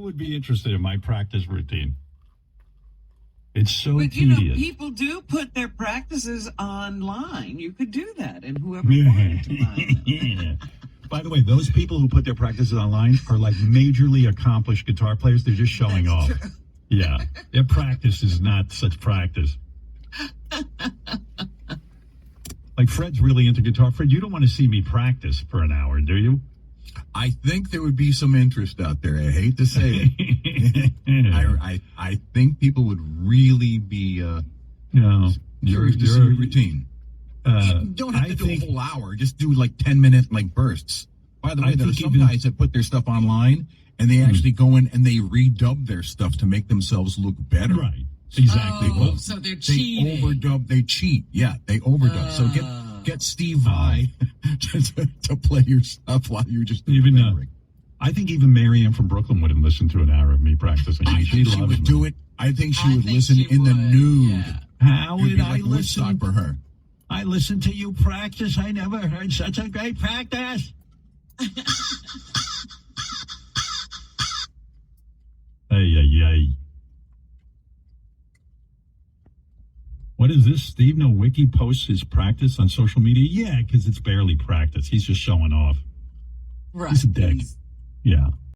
would be interested in my practice routine? It's so But tedious. people do put their practices online. You could do that, and whoever wanted to buy them. By the way, those people who put their practices online are like majorly accomplished guitar players. They're just showing off. True. Yeah, their practice is not such practice. Like Fred's really into guitar. Fred, you don't want to see me practice for an hour, do you? I think there would be some interest out there. I hate to say it. I think people would really be curious to see your routine. You don't have to do a whole hour. Just do like 10-minute bursts. By the way, there are some guys that put their stuff online and they actually go in and they redub their stuff to make themselves look better. Right. Exactly. Oh, so they're cheating. They overdub. They cheat. Yeah, they overdub. So get Steve Vai to play your stuff while you're just delivering. I think even Marianne from Brooklyn wouldn't listen to an hour of me practicing. I think she would do it. I think she would listen in the nude. Yeah. How It'd would be I like listen? Woodstock for her. I listened to you practice. I never heard such a great practice. Ay. What is this? Steve Nowicki posts his practice on social media? Yeah, because it's barely practice. He's just showing off. Right. He's a dick. Yeah.